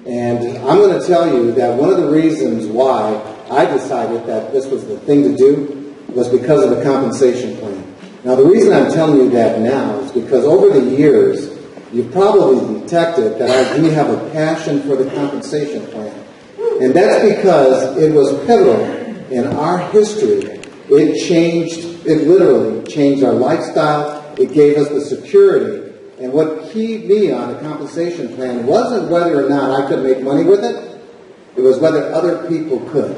And I'm going to tell you that one of the reasons why I decided that this was the thing to do was because of the compensation plan. Now, the reason I'm telling you that now is because over the years, you've probably detected that I do have a passion for the compensation plan. And that's because it was pivotal in our history. It literally changed our lifestyle. It gave us the security. And what keyed me on the compensation plan wasn't whether or not I could make money with it. It was whether other people could.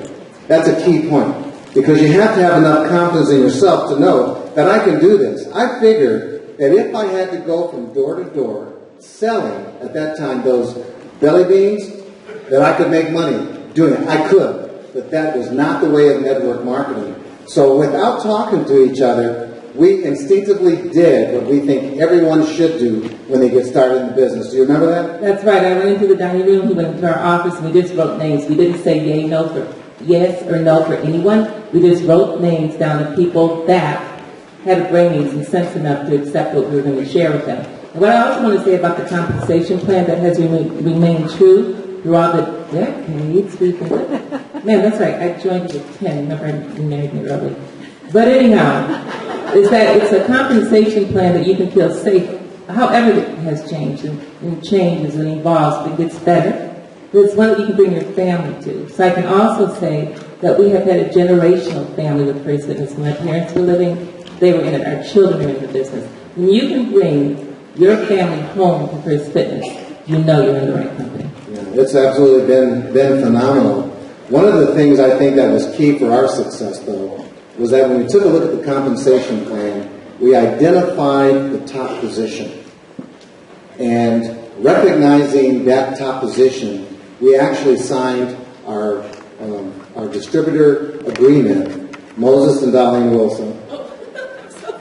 That's a key point. Because you have to have enough confidence in yourself to know that I can do this. I figured that if I had to go from door to door selling, at that time, those belly beans, that I could make money doing it. I could. But that was not the way of network marketing. So without talking to each other, we instinctively did what we think everyone should do when they get started in the business. Do you remember that? That's right. I went into the dining room, we went into our office, and we just wrote names. We didn't say yay, no for yes or no for anyone. We just wrote names down of people that had brains and sense enough to accept what we were going to share with them. And what I also want to say about the compensation plan that has remained true throughout the decades we've been living. Man, that's right. I joined at 10. Remember, you married me early. But anyhow, is that it's a compensation plan that you can feel safe. However, it has changed and changes and evolves, but it gets better. It's one that you can bring your family to. So I can also say that we have had a generational family with First Fitness. When my parents were living, they were in it. Our children are in the business. When you can bring your family home to First Fitness, you know you're in the right company. Yeah, it's absolutely been phenomenal. One of the things I think that was key for our success, though, was that when we took a look at the compensation plan, we identified the top position. And recognizing that top position, we actually signed our distributor agreement, Moses and DOLLEEN Wilson.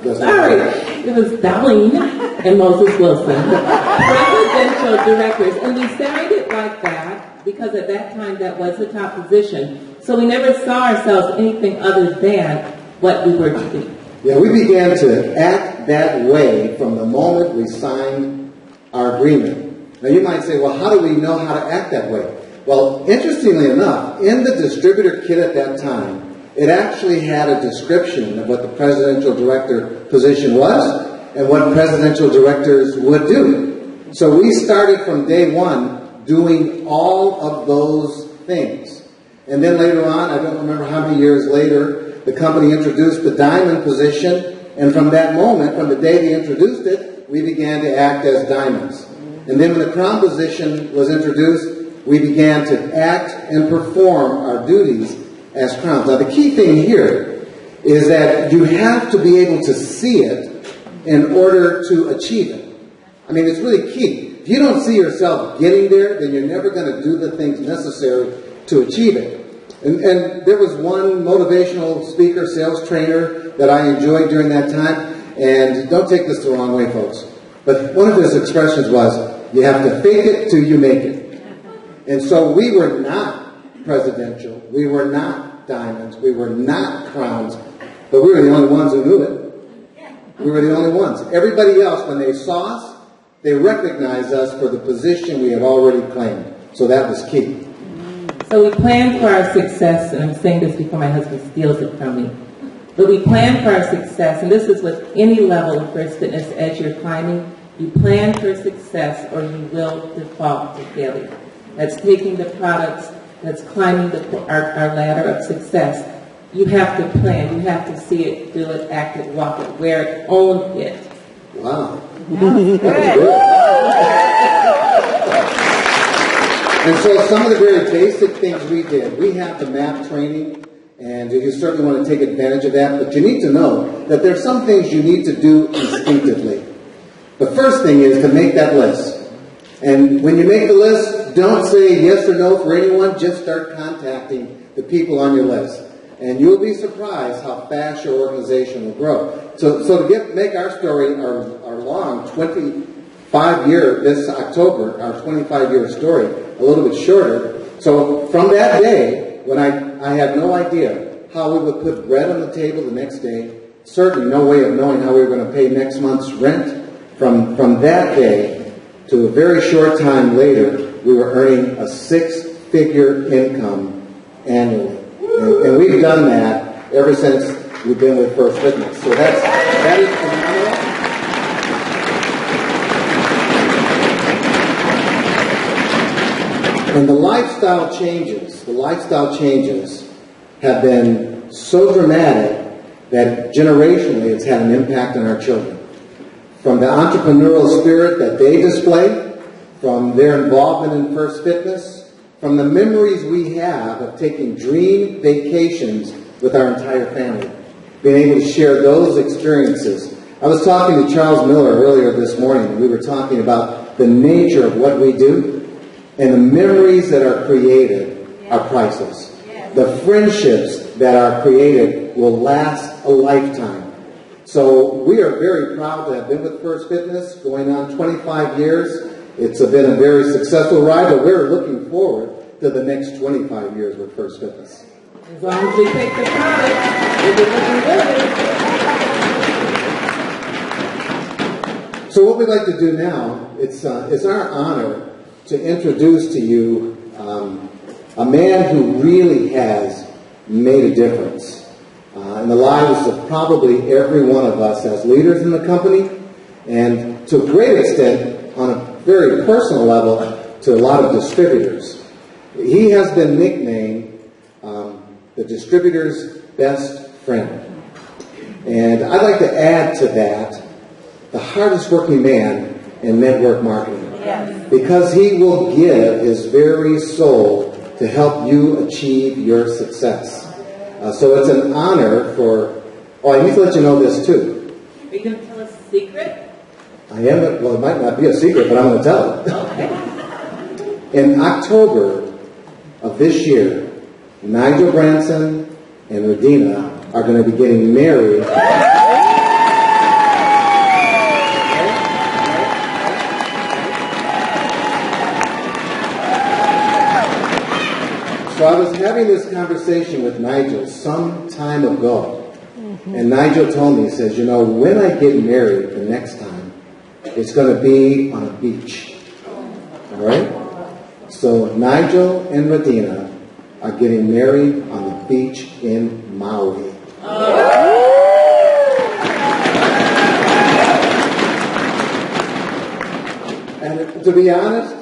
Sorry, it was DOLLEEN and Moses Wilson, presidential directors. And we signed it like that because at that time that was the top position. So we never saw ourselves anything other than what we were to be. Yeah, we began to act that way from the moment we signed our agreement. Now you might say, well, how do we know how to act that way? Well, interestingly enough, in the distributor kit at that time, it actually had a description of what the presidential director position was and what presidential directors would do. So we started from day one doing all of those things. And then later on, I don't remember how many years later, the company introduced the diamond position. And from that moment, from the day they introduced it, we began to act as diamonds. And then when the crown position was introduced, we began to act and perform our duties as crowns. Now, the key thing here is that you have to be able to see it in order to achieve it. I mean, it's really key. If you don't see yourself getting there, then you're never going to do the things necessary to achieve it. And there was one motivational speaker, sales trainer that I enjoyed during that time. And don't take this the wrong way, folks. But one of his expressions was, you have to fake it till you make it. And so we were not presidential. We were not diamonds. We were not crowns. But we were the only ones who knew it. We were the only ones. Everybody else, when they saw us, they recognized us for the position we had already claimed. So that was key. So we planned for our success, and I'm saying this before my husband steals it from me. But we planned for our success, and this is with any level of First Fitness as you're climbing. You plan for success or you will default to failure. That's taking the products, that's climbing our ladder of success. You have to plan, you have to see it, do it, act it, walk it, wear it, own it. Wow. Good. And so some of the very basic things we did, we have the MAP training, and you certainly want to take advantage of that, but you need to know that there's some things you need to do instinctively. The first thing is to make that list. And when you make the list, don't say yes or no for anyone, just start contacting the people on your list. And you'll be surprised how fast your organization will grow. So to make our story, our long 25-year, this October, our 25-year story, a little bit shorter. So from that day, when I had no idea how we would put bread on the table the next day, certainly no way of knowing how we were going to pay next month's rent, from that day to a very short time later, we were earning a six-figure income annually. And we've done that ever since we've been with First Fitness. So that is phenomenal. And the lifestyle changes have been so dramatic that generationally it's had an impact on our children. From the entrepreneurial spirit that they display, from their involvement in First Fitness, from the memories we have of taking dream vacations with our entire family, being able to share those experiences. I was talking to Charles Miller earlier this morning, and we were talking about the nature of what we do, and the memories that are created are priceless. The friendships that are created will last a lifetime. So we are very proud to have been with First Fitness, going on 25 years. It's been a very successful ride, but we're looking forward to the next 25 years with First Fitness. As long as we take the product, we'll be looking good. So what we'd like to do now, it's our honor to introduce to you a man who really has made a difference in the lives of probably every one of us as leaders in the company, and to a great extent, on a very personal level, to a lot of distributors. He has been nicknamed the distributor's best friend. And I'd like to add to that the hardest working man in network marketing. Yes. Because he will give his very soul to help you achieve your success. So it's an honor for... Oh, I need to let you know this too. Are you going to tell us a secret? I am. Well, it might not be a secret, but I'm going to tell it. Okay. In October of this year, Nigel Branson and Radina are going to be getting married. So I was having this conversation with Nigel some time ago, and Nigel told me, he says, you know, when I get married the next time, it's going to be on a beach. All right? So Nigel and Radina are getting married on the beach in Maui. And to be honest,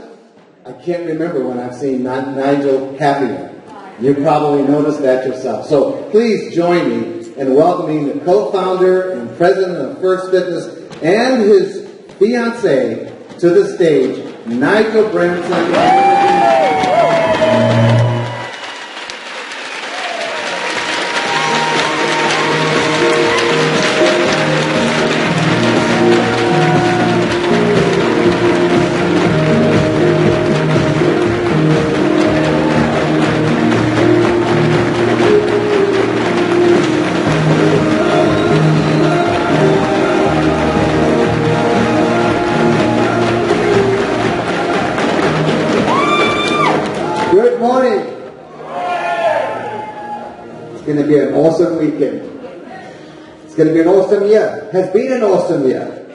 I can't remember when I've seen Nigel happier. You probably noticed that yourself. So please join me in welcoming the co-founder and president of First Fitness and his fiancée to the stage, Nigel Branson. Good morning. It's going to be an awesome weekend. It's going to be an awesome year. Has been an awesome year.